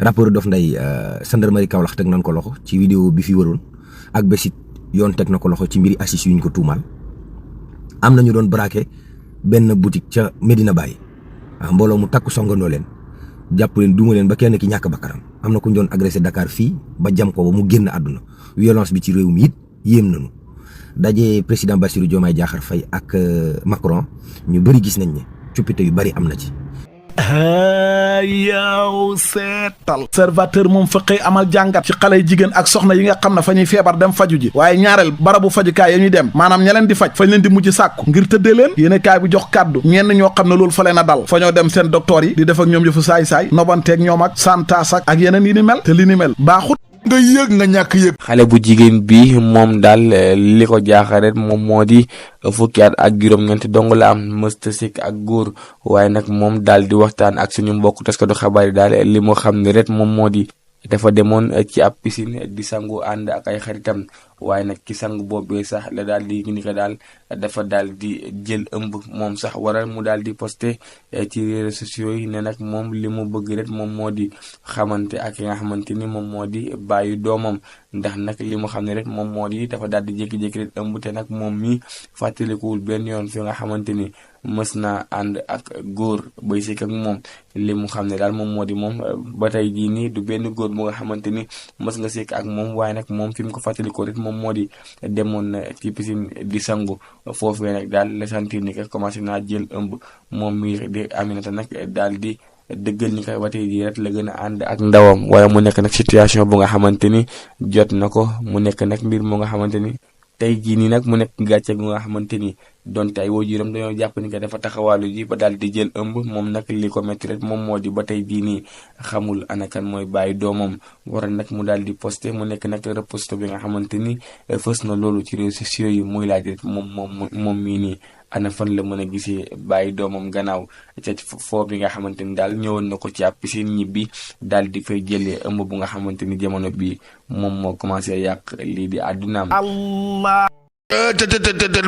rapport Dof Ndeye gendarmerie Kaolack teg nañ ko loxo ci vidéo bi fi wëroon ak bésit yoon teg na ko loxo ci mbiri assis yuñ ko tuumaal am na ñu doon braqué benn boutique ca Medina Baye mbooloo mu takku songandoo leen jàpp leen duuma leen ba kenn ki ñàkk bakkanam am na ku ñu doon agressé Dakar fii ba jam ko ba mu génn àdduna violence bi ci réew mi it yéem nañu daje président Bassirou Diomaye Diakhar Faye ak Macron ñu bëri gis nañ ne coppite yu bëri am na ci. yow seetal observateur moom fa xëy amal jàngat ci xale jigéen ak soxna yi nga xam ne fa ñuy feebar dem faju ji waaye ñaareel barabu fajukaay ya ñuy dem maanaam ña leen di faj fañ leen di mujj sàkku ngir tëddee leen yéene kaay bi jox kàddu ñenn ñoo xam ne loolu fa leen a dal fa ñoo dem seen docteur yi di def ak ñoom yëfu saay-saay nobanteeg ñoom ak santaas ak yeneen yi ni mel te li ni mel baaxut nga yëg nga ñàkk yëg. xale bu jigéen bi moom daal li ko jaaxaret moom moo di fukki at ak juróom-ñeent dong la am mësta sikk ak góor waaye nag moom daal di waxtaan ak suñu mbokk taskatu xabaar yi daal li mu xam ne ret moom moo di dafa demoon ci ab piscine di sangu ànd ak ay xaritam waaye nag ki sangu boobee sax la daal di ni ko daal dafa daal di jël ëmb moom sax waral mu daal di posté ci réseaux sociaux yi ne nag moom li mu bëgg rek moom moo di xamante ak nga xamante ni moom moo di bàyyi doomam ndax nag li mu xam ne rek moom moo di dafa daal di jékki-jékki rek ëmb te nag moom mi fàttalikuwul benn yoon fi nga xamante ni mës naa ànd ak góor bay sikk ak moom li mu xam ne daal moom moo di moom ba tey jii nii du benn góor bu nga xamante ni mës nga sikk ak moom waaye nag moom fi mu ko fàttalikoo rek moom moo di demoon na ci piscine di sangu foofee nag daal la sentir ni que commencé naa jël ëmb moom mi di Aminata nag daal di dëggal ni ko ba tey jii rek la gën a ànd ak ndawam wala mu nekk nag situation bu nga xamante ni jot na ko mu nekk nag mbir mu nga xamante ni tey jii nii nag mu nekk gàcce gu nga xamante ni donte ay waajuram dañoo jàpp ni que dafa taxawaalu ji ba daal di jël ëmb moom nag li ko métti rek moom moo di ba tey jii nii xamul anakan mooy bàyyi doomam waral nag mu daal di posté mu nekk nag reposto bi nga xamante ni fës na loolu ci réseaux sociaux yi muy laaj rek moom mii nii ana fan la mën a gisee bàyyi doomam gannaaw ca foo bi nga xamante ni daal ñëwoon na ko ci ab piscine ñibbi daal di fay jëlee ëmb bu nga xamante ni jamono bi moom moo commencé yàq lii di àddunaam.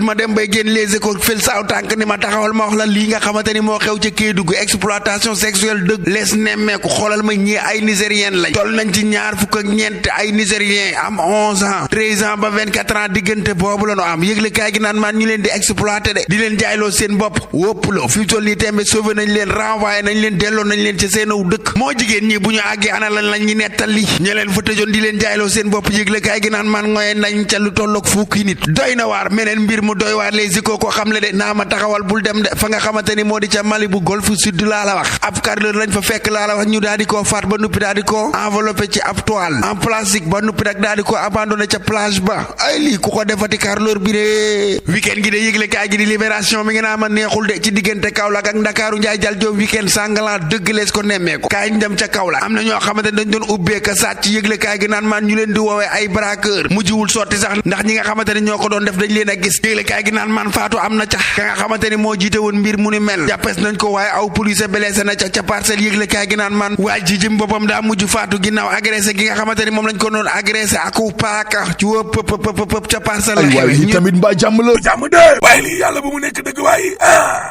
ma dem bay génn les écoles fël saaw tànk ni ma taxawal ma wax la lii nga xamante ni moo xew ca Kédougou exploitation sexuelle dëgg lees nemmeeku xoolal ma ñi ay nigérienne lañ toll nañ ci ñaar fukk ak ñeent ay nigérien am 11 ans 13 ans ba 24 ans diggante boobu la ñu am yëgle kaay gi naan maan ñu leen di exploité de di leen jaayloo seen bopp wóppaloo fi mu toll nii tembe sauvé nañ leen renvoyé nañ leen delloo nañ leen ca seenaw dëkk moo jigéen ñi bu ñu àggee ana lan lañ ñi nettali ña leen fa tëjoon di leen jaayloo seen bopp yëgle kaay gi naan maan ngooye nañ ca lu tolloog fukki nit doy na waar meneen mbir mu doy waar les échos ko xam le de naa ma taxawal bul dem de fa nga xamante ni moo di ca Mali bu golfe sud laa la wax ab carreleur lañ fa fekk laa la wax ñu daal di koo faat ba nuppi daal di ko enveloppé ci ab toile en plastique ba nuppi nag daal di ko abandonné ca plage ba ay lii ku ko defati carreleur bi de week-end gi de yëgle kaay gi di libération mi ngi naa ma neexul de ci diggante Kaolack ak Ndakaaru njaay jal joob week-end sàngalan dëgg lees ko nemmeeku kaay ñu dem ca Kaolack am na ñoo xamante ni dañ doon ubbeeka sàcc ci yëgle kaay gi naan maan ñu leen di woowee ay braqueur mujjiwul sotti sax ndax ñi nga xamante ni ñoo ko doon def dañ leen a gis yëgle kaay gi naan man faatu am na ca ka nga xamante ni moo jiite woon mbir mu ni mel jàppes nañ ko waaye aw police blessé na ca parcelle yëgle kaay gi naan man waa ji jëm boppam daa mujj faatu ginnaaw agressé gi nga xamante ni moom lañ ko doon agressé aku paaka ci wëpp ca parcelle la waaye lii tamit mbaa jàmm la jàmm de waaye lii yàlla bu mu nekk dëgg waaye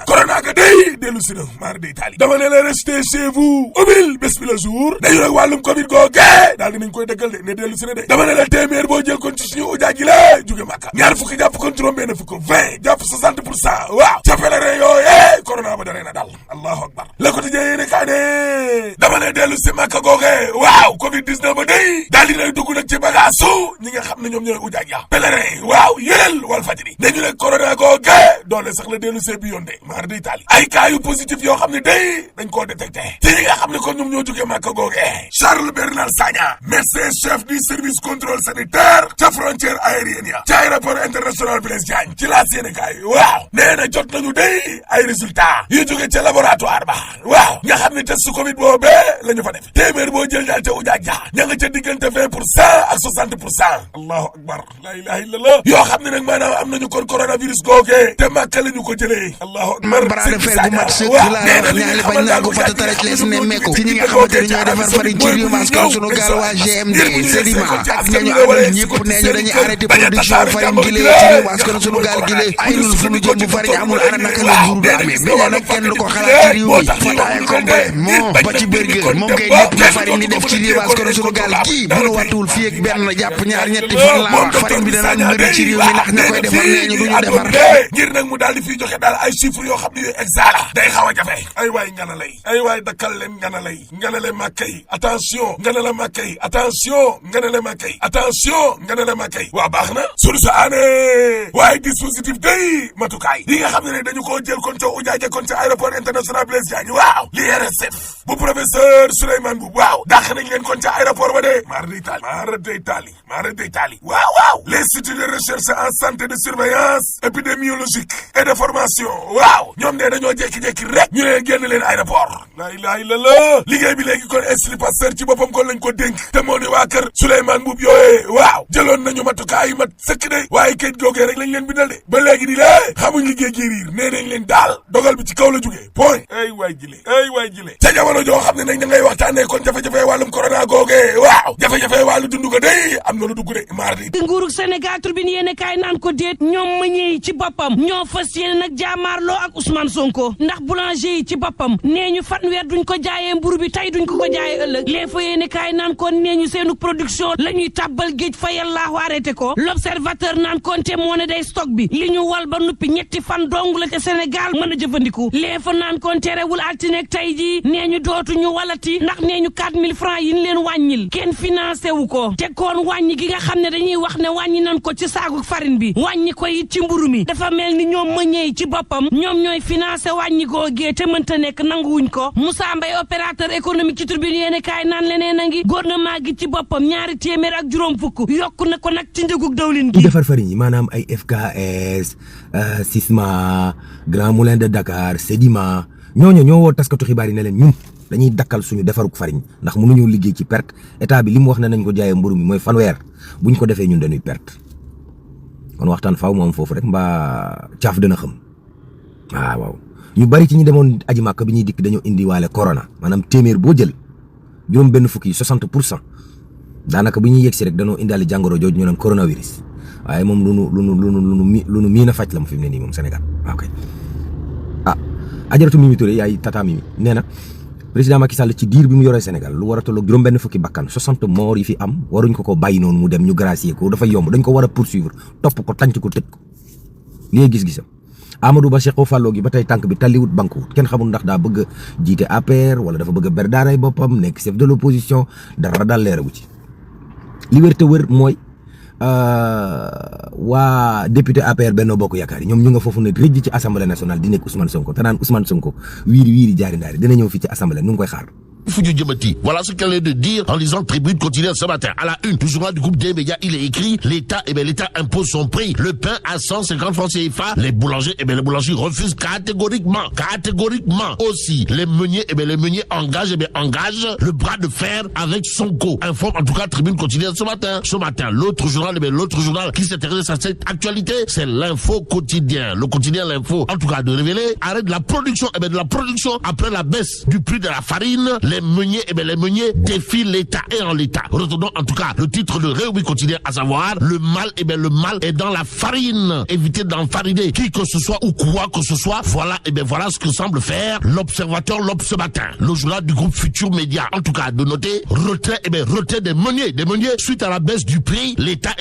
corona ka day dellu si na maar day taali dama ne la restez chez vous ubil bés bi la jour dañu nag wàllum covid googe daal dinañ koy dëggal de ne dellu si na de dama ne la téeméer boo jël kon ci suñu ujaaj gi la jóge Màkka ñaar fukki jàpp kon juróom benn fukk 20 jàpp 60% waaw ca pèlerin yooye corona ba daree na dal allahu akbar le quotidien yéene kaa ne dama ne dellu si Màkka googe waaw covid 19 ba day daal dinay dugg nag ci bagaasu ñi nga xam ne ñoom ñooy ujaaj ya pèlerin waaw yéneel wal fajri dañu ne corona googe doole sax la dellu see bi yoon de maar day taali ay cas yu positif yoo xam ne day dañ koo détecté ci ñi nga xam ne kon ñoom ñoo jógee Màkka googe Charles Bernard Sagna médecin chef du service contrôle sanitaire ca frontière aérienne ya ca aéroport international Blaise Diagne ci la Sénégal waaw nee na jot nañu day ay résultats yu jóge ca laboratoire ba waaw nga xam ne test covid boobee la ñu fa def téeméer boo jël daal ca ujaaj ja ña nga ca diggante 20% ak 60% allahu akbar la ilaha illallah yoo xam ne nag maanaam am nañu kon coronavirus googe te Màkka la ñu ko jëlee allahu akbar bras de fer bu mat sëkk laa wax ñaali bañ naa ko fata taraj lees ne meeko ci ñi nga xamante ne ñooy defar farine ci réew mas kaw sunu gaal waa GMD Sedima ak ñañu àndal ñëpp nee ñu dañuy arrêté production farine gi yeewoo ci réew askan sunu gaal gi le ay ñun fu ñu jëm bu fariñ amul ana naka la jur du amee bi nag kenn du ko xalaat ci réew mi fataaya complet moo ba ci burger moom kay lépp lu fariñ di def ci réew askan sunu gaal gi bu nu wattuwul fii ak benn jàpp ñaar ñetti fan laa wax fariñ bi danaan bëri ci réew mi ndax ña koy defar nee ñu duñu defar ngir nag mu daal di fiy joxe daal ay chiffres yoo xam ne yu exact la day xaw a jafe ay waay ngana lay ay waay dakkal leen ngana lay nganale màkka yi attention nganale màkka yi attention nganale màkka yi attention nganale màkka yi waa baax na sunu sa aane waaye dispositif day matukaay yi nga xam ne dañu koo jël kon ca ujaaje kon ca aéroport international Blaise Diagne waaw li RSF bu professeur Souleymane Mboup waaw dàq nañ leen kon ca aéroport ba de maara day taali waaw l'institut de recherche en santé de surveillance épidémiologique et de formation waaw ñoom ne dañoo jekki-jekki rek ñu ne génn leen aéroport la ilaha illallah liggéey bi léegi kon Institut Pasteur ci boppam kon lañ ko dénk te moo ni waa kër Souleymane Mboup yooyee waaw jëloon nañu matukaay yu mat sëkk de waaye kayit googee rek lañ leen bindal de ba léegi di lée xamuñ liggéey gi riir nee nañ leen daal dogal bi ci kaw la jógee point ay waay jile ca jamono joo xam ne nag da ngay waxtaanee kon jafe-jafe wàllum corona googee waaw jafe-jafe wàllu dund ko day am na lu dugg de mardi nguurug Sénégal Tribune yéene kaay naan ko déet ñoom meññee yi ci boppam ñoo fas yéene nag jaamaarloo ak Ousmane Sonko ndax boulanger yi ci boppam nee ñu fanweer duñ ko jaayee mburu bi tey duñ ko jaayee ëllëg les fa yéene kaay naan kon nee ñu seenu production la ñuy tàbbal géej fa yàllaahu arrêté ko l'observateur naan konte moo ne day stock bi li ñu wal ba nuppi ñetti fan dong la ca Sénégal mën a jëfandiku les fa naan kon terewul altinek tey jii nee ñu dootuñu walati ndax nee ñu 4000 francs yi ñu leen wàññil kenn financé wu ko te koon wàññi gi nga xam ne dañuy wax ne wàññi nañ ko ci saagu farine bi wàññi ko it ci mburu mi dafa mel ni ñoom mëñee ci boppam ñoom ñooy financé wàññi googee te mënta nekk nanguwuñ ko Moussa Mbaye opérateur économique ci Tribune yéene kaay naan leneen a ngi gouvernement gi ci boppam 200 juróom fukk yokku na ko nag ci njëgug dawlin gi defar farine yi maanaam ay FKS Sisma Grand Moulin de Dakar Sedima ñooñu ñoo woo taskatu xibaar yi ne leen ñun dañuy dakkal suñu defaruk farine ndax mënuñoo liggéey ci perte état bi li mu wax ne nañ ko jaayee mburu mi mooy fanweer buñ ko defee ñun dañuy perte kon waxtaan faaw moom foofu rek mbaa caaf dana xam waaw ñu bari ci ñi demoon aji màkk bi ñuy dikk dañoo indi waale corona maanaam téeméer boo jël juróom benn fukk yi 60% daanaka bu ñuy yegsi rek dañoo indaale jàngoro jooju ñu naan coronavirus waaye moom lu nu miin a faj la mu fi mu ne nii moom Sénégal waaw kay ajaratu Mimi Touré yaay tata Mimi nee na président Macky Sall ci diir bi mu yoree Sénégal lu war a tolloog juróom benn fukki bakkan 60 morts yi fi am waruñ ko bàyyi noonu mu dem ñu gracier ko dafa yomb dañ ko war a poursuivre topp ko tànc ko tëj ko lii gis-gisam Amadou Ba Cheikh Fallou gi ba tey tànk bi talliwut bankuwut kenn xamul ndax daa bëgg a jiite APR wala dafa bëgg a ber daaray boppam nekk chef de l'opposition dara daal leeragu ci li wér te wër mooy waa député APR Benno Bokk Yaakaar yi ñoom ñu nga foofu ne rëjj ci assemblée nationale di nekk Ousmane Sonko te naan Ousmane Sonko wiiri jaari ndaari dina ñëw fii ci assemblée nu ngi koy xaar. Voilà ce qu'elle est de dire en lisant Tribune quotidienne ce matin. À la une du journal du groupe des médias, il est écrit l'État impose son prix. Le pain à 150 francs CFA. Les boulangers, les boulangers refusent catégoriquement. Aussi, les meuniers, les meuniers engagent le bras de fer avec Sonko. Informe en tout cas Tribune quotidienne ce matin. L'autre journal qui s'intéresse à cette actualité, c'est l'Info quotidien. Le quotidien L'Info, en tout cas de révéler, arrête de la production, après la baisse du prix de la farine. Les meuniers défient l'État et en l'État. Retenons en tout cas le titre de Réumi quotidien, à savoir le mal est dans la farine. Évitez d'enfariner qui que ce soit ou quoi que ce soit. Voilà ce que semble faire l'Observateur ce matin. Le journal du groupe Futur Média, en tout cas de noter retrait des meuniers suite à la baisse du prix. L'État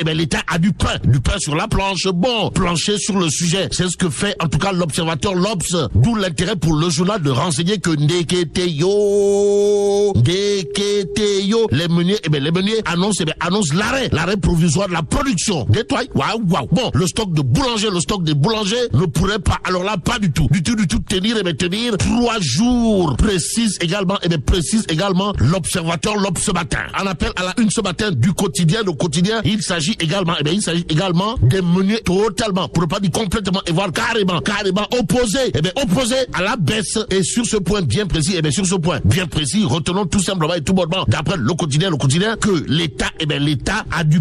a du pain sur la planche. Bon, plancher sur le sujet, c'est ce que fait en tout cas l'Observateur d'où l'intérêt pour le journal de renseigner que les meuniers annoncent l'arrêt provisoire de la production. Waouh. Bon, le stock des boulangers ne pourrait pas, alors là, pas du tout tenir 3 jours. Précise également l'Observateur ce matin. En appel à la une ce matin du quotidien, le quotidien, il s'agit également des meuniers totalement, pour ne pas dire complètement, et voire carrément opposés à la baisse. Et sur ce point bien précis, ici, retenons tout simplement et tout bonnement, d'après le quotidien, que l'État a du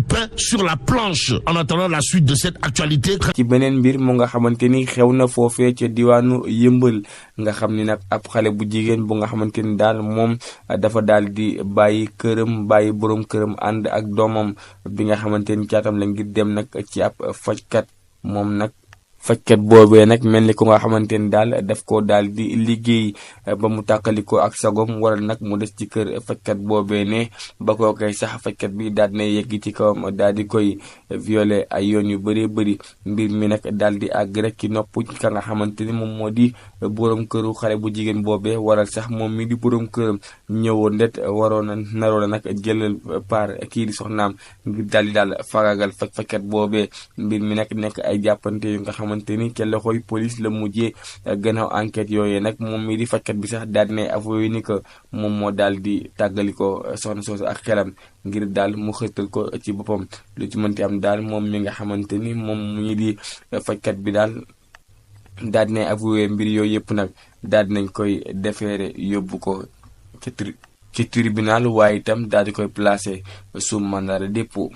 pain sur la planche en attendant la suite de cette actualité. ci beneen mbir mu nga xamante ni xew na foofee ca diwaanu Yëmbal nga xam ni nag ab xale bu jigéen bu nga xamante ni daal moom dafa daal di bàyyi borom këram ànd ak doomam bi nga xamante ni caatam la ngir dem nag ci ab fajkat moom nag fajkat boobee nag mel ni ko nga xamante ni daal daf ko daal di liggéey ba mu tàkkalikoo ak sagom waral nag mu des ci kër fajkat boobee ne ba koo koy sax fajkat bi daal di yegg ci kawam daal di koy violer ay yoon yu bëree bëri mbir mi nag daal di àgg rek ci nopp ka nga xamante ni moom moo di borom këru xale bu jigéen boobee waral sax moom mi di borom këram ñëwoon det naroon nag jëlal par kii di soxnaam ngir daal fagagal fajkat boobee mbir mi nag nekk ay jàppante yu nga xamante ni ca loxoy police la mujjee gannaaw enquête yooyee nag moom mi di fajkat bi sax daal di avoué ni que moom moo daal di tàggali ko soxna soosu ak xelam ngir daal mu xëttal ko ci boppam lu ci mënti am daal moom mi nga xamante ni moom mu ngi di fajkat bi daal di avoué mbir yooyu yëpp nag daal di nañ koy déféré yóbbu ko ci tribunal waaye itam daal di koy placé sous mandat de dépôt.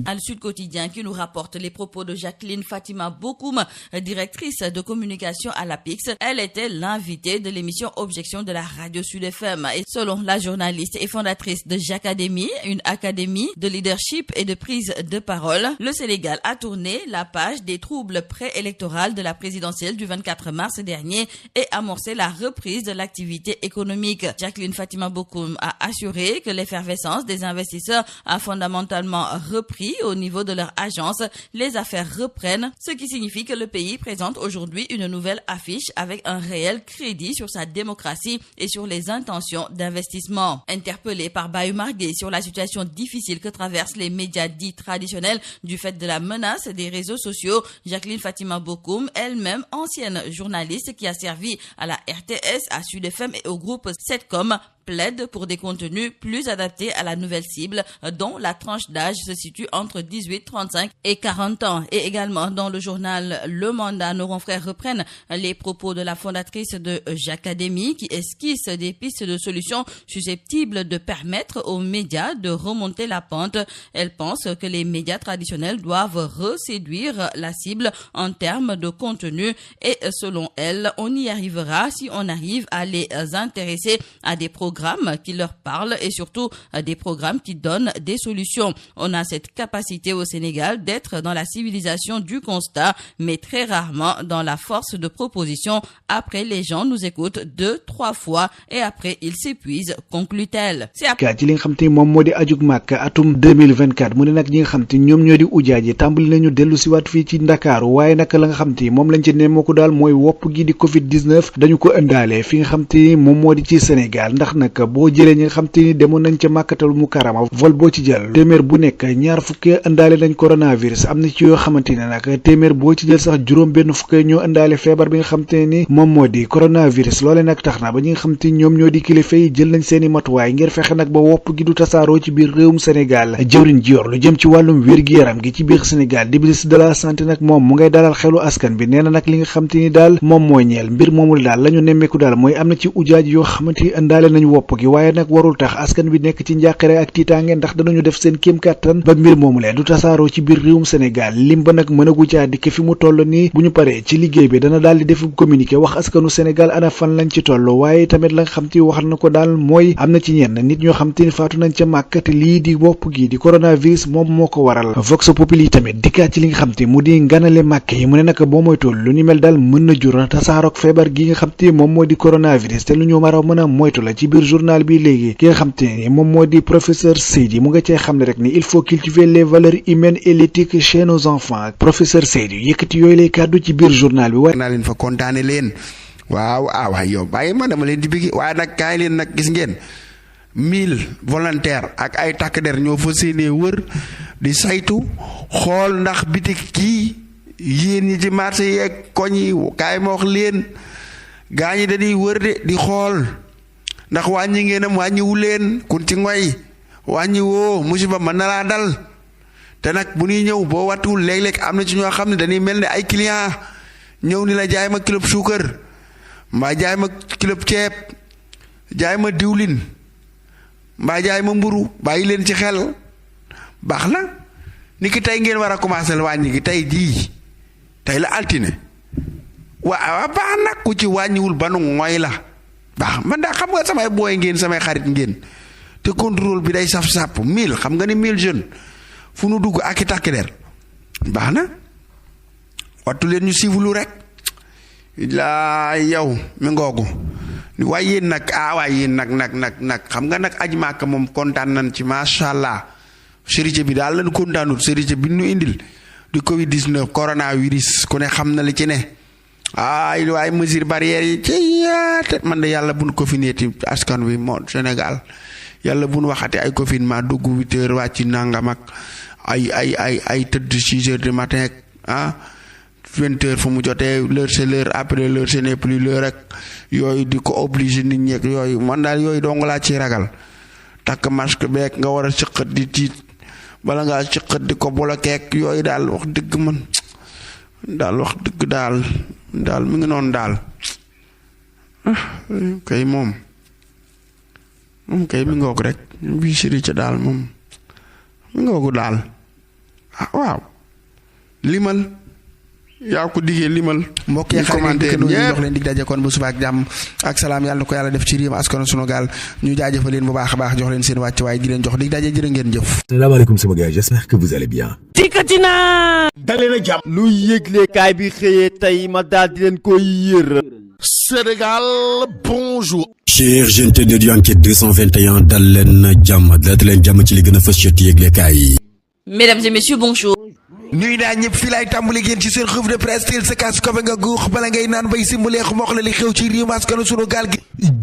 À Sud Quotidien qui nous rapporte les propos de Jacqueline Fatima Bokoum, directrice de communication à l'APIX. Elle était l'invitée de l'émission Objection de la radio Sud FM. Et selon la journaliste et fondatrice de Jacadémie, une académie de leadership et de prise de parole, le Sénégal a tourné la page des troubles préélectoraux de la présidentielle du 24 mars dernier et amorcé la reprise de l'activité économique. Jacqueline Fatima Bokoum a assuré que l'effervescence des investisseurs a fondamentalement repris au niveau de leur agence, les affaires reprennent, ce qui signifie que le pays présente aujourd'hui une nouvelle affiche avec un réel crédit sur sa démocratie et sur les intentions d'investissement. Interpellée par Bayoumar Gueye sur la situation difficile que traversent les médias dits traditionnels du fait de la menace des réseaux sociaux, Jacqueline Fatima Bokoum, elle-même ancienne journaliste qui a servi à la RTS, à Sud FM et au groupe Setcom, plaide pour des contenus plus adaptés à la nouvelle cible dont la tranche d'âge se situe entre 18, 35 et 40 ans. Et également dans le journal Le Mandat, nos confrères reprennent les propos de la fondatrice de Jacadémie qui esquisse des pistes de solutions susceptibles de permettre aux médias de remonter la pente. Elle pense que les médias traditionnels doivent reséduire la cible en termes de contenu et selon elle, on y arrivera si on arrive à les intéresser à des programmes qui leur parlent et surtout des programmes qui donnent des solutions. On a cette capacité au Sénégal d'être dans la civilisation du constat, mais très rarement dans la force de proposition. Après, les gens nous écoutent 2-3 fois et après ils s'épuisent, conclut-elle. ci li nga xam te moom moo di ajug Màkka atum 2024 mu ne nag ñi nga xam te ñoom ñoo di ujaaji tàmbali nañu dellu si waat fii ci Ndakaaru waaye nag la nga xam te moom lañ ci nemmeeku daal mooy wopp gi di Covid-19 dañu ko ëndaale fi nga xam te moom moo di ci Sénégal ndax nag boo jëlee ñi nga xam te ni demoon nañ ca Màkkatal Mukarrama vol boo ci jël téeméer bu nekk ñaar fukki ëndaale nañ coronavirus am na ci yoo xamante ne nag téeméer boo ci jël sax juróom benn fukki ñoo ëndaale feebar bi nga xam te ni moom moo di coronavirus loole nag tax na ba ñi nga xam te ñoom ñoo di kilifa yi jël nañ seeni matuwaay ngir fexe nag ba wopp gi du tasaaroo ci biir réewum Sénégal jëwriñ ji yor lu jëm ci wàllum wér-gi-yaram gi ci biir Sénégal di ministre de la santé nag moom mu ngay dalal xelu askan bi nee na nag li nga xam te ni daal moom mooy ñeel mbir moomul daal la ñu nemmeeku daal mooy am na ci ujaaj yoo xamante ni ëndaale nañ wopp gi waaye nag warul tax askan bi nekk ci njàqare ak tiitaange ndax danañu def seen kéem kàttan ba mbir moomu leen du tasaaroo ci biir réewum Sénégal lim ba nag mënagu caa dikk fi mu toll nii bu ñu paree ci liggéey bi dana daal di def communiqué wax askanu Sénégal ana fan lañ ci toll waaye tamit la nga xam te wax na ko daal mooy am na ci ñenn nit ñoo xam te ni faatu nañ ca Màkka te lii di wopp gi di coronavirus moom moo ko waral Vox Populi tamit dikkaat ci li nga xam te mu di nganale Màkka yi mu ne nag boo moytul lu ni mel daal mën na jur tasaarook feebar gi nga xam te moom moo di coronavirus te lu ñu war a mën a moytu la ci biir journal bi léegi ki nga xam te ni moom moo di professeur Seydi mu nga cee xam ne rek ni il faut cultiver les valeurs humaines et l'éthique chez nos enfants professeur Seydi yëkkati yooyu lay kàddu ci biir journal bi waaye naa leen fa kontaane leen waaw waay yow bàyyi ma dama leen di bigi waaye nag kaay leen nag gis ngeen 1000 volontaires ak ay takk der ñoo fa séenee wër di saytu xool ndax bitik kii yéen ñi ci marché yi ak koñ yi kaay ma wax leen gaa ñi dañuy wër de di xool ndax wàññi ngeenam wàññiwu leen kun ci ngoy wàññi woo musiba mën na laa dal te nag bu ñuy ñëw boo wattuwul léeg-léeg am na ci ñoo xam ne dañuy mel ne ay client ñëw ni la jaay ma kilo suukar mbaa jaay ma kilo ceeb jaay ma diwlin mbaa jaay ma mburu bàyyi leen ci xel baax na ni ki tey ngeen war a commencer wàññi gi tey jii tey la altine waa baax nag ku ci wàññiwul banu mooy la baax man daa xam nga samay booy ngeen samay xarit ngeen te contrôle bi day saf-sàpp 1000 xam nga ni 1000 jeunes fu nu dugg ak i takk der baax na wattu leen ñu siivulu rek laa yow mi ngoogu waaye yéen nag waaye yéen nag xam nga nag aj Màkka moom kontaan nañ ci macha allah sérité bi daal lañu kontaanut sérité bi nu indil di Covid 19 coronavirus ku ne xam na li ci ne waaye mesure barrière yi ci yaate man de yàlla buñ ko fi neeti askan wi moo Sénégal yàlla buñ waxate ay confinement dugg 8 heures wàcc nangam ak ay tëdd 6 heures du matin 20 heures fu mu jotee l'heure c'est l'heure après l'heure ce n'est plus l'heure rek yooyu di ko obligé nit ñeeg yooyu man daal yooyu dong laa ci ragal takk masque beeg nga war a sëqat di tiit bala ngaa sëqat di ko bolokeek yooyu daal wax dëgg man daal wax dëgg daal mi ngi noonu daal kay moom kay mi ngoog rek bii siri ca daal moom mi ngoogu daal waaw limal yaa ko diggee limal mbokk yi commentaire ñu jox leen dig daje kon bu suba ak jàmm ak salaam yàlla na ko yàlla def ci réew askan sunu gaal ñu jaajëfal leen bu baax a baax jox leen seen wàcc waaye di leen jox dig daje jërë ngeen jëf. salaamaaleykum sama gars j'espère que vous allez bien. dikkati naa. dalee na jàmm. lu yëglekaay bi xëyee tey ma daal di leen koy yër. Sénégal, bonjour. Chers jeunes de Enquête 221 dal leen jàmm ci li gën a fës ci yëglekaay yi. Mesdames et messieurs, bonjour. ñuy naa ñëpp fii laay tàmbali génn ci seen revue de presse teel sa kaas kofe nga guux bala ngay naan bay si mu leex mox la li xew ci réew askanu sunu gaal gi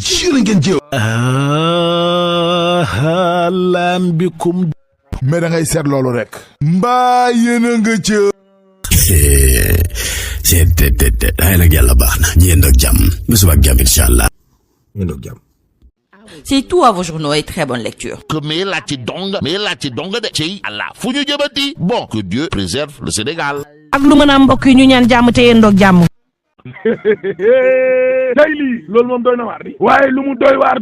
jërë ngeen jëw halaan bikum mais da ngay seet loolu rek mbaa yéen a nga ca seet ay nag yàlla baax na ñu yendoog jàmm bu suba ak jàmm incha allah yendoog jàmm. C'est tout à vos journaux et très bonne lecture. Mais la ci dong de ci Allah fu ñu jëbati bon que Dieu préserve le Sénégal. ak lu mën a mbokk yi ñu ñaan jàmm te yendoog jàmm. tey lii loolu moom doy na waar di waaye lu mu doy waar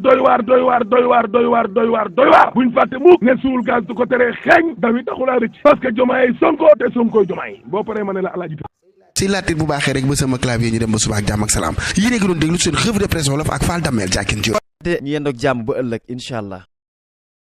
buñ fàtte mukk ne suul gaz du ko teree xeeñ dawi taxulaa rëcc parce que Diomaye Sonko te Sonkoy Diomaye boo paree ma ne la alaaji si laatit bu baaxee rek ba sama clavier ñu dem ba suba ak jàmm ak salaam yéen a ngi doon déglu seen revue de presse wolof ak Fall Damel jàkkin ci te ñu yendoog jàmm ba ëllëg incha allah.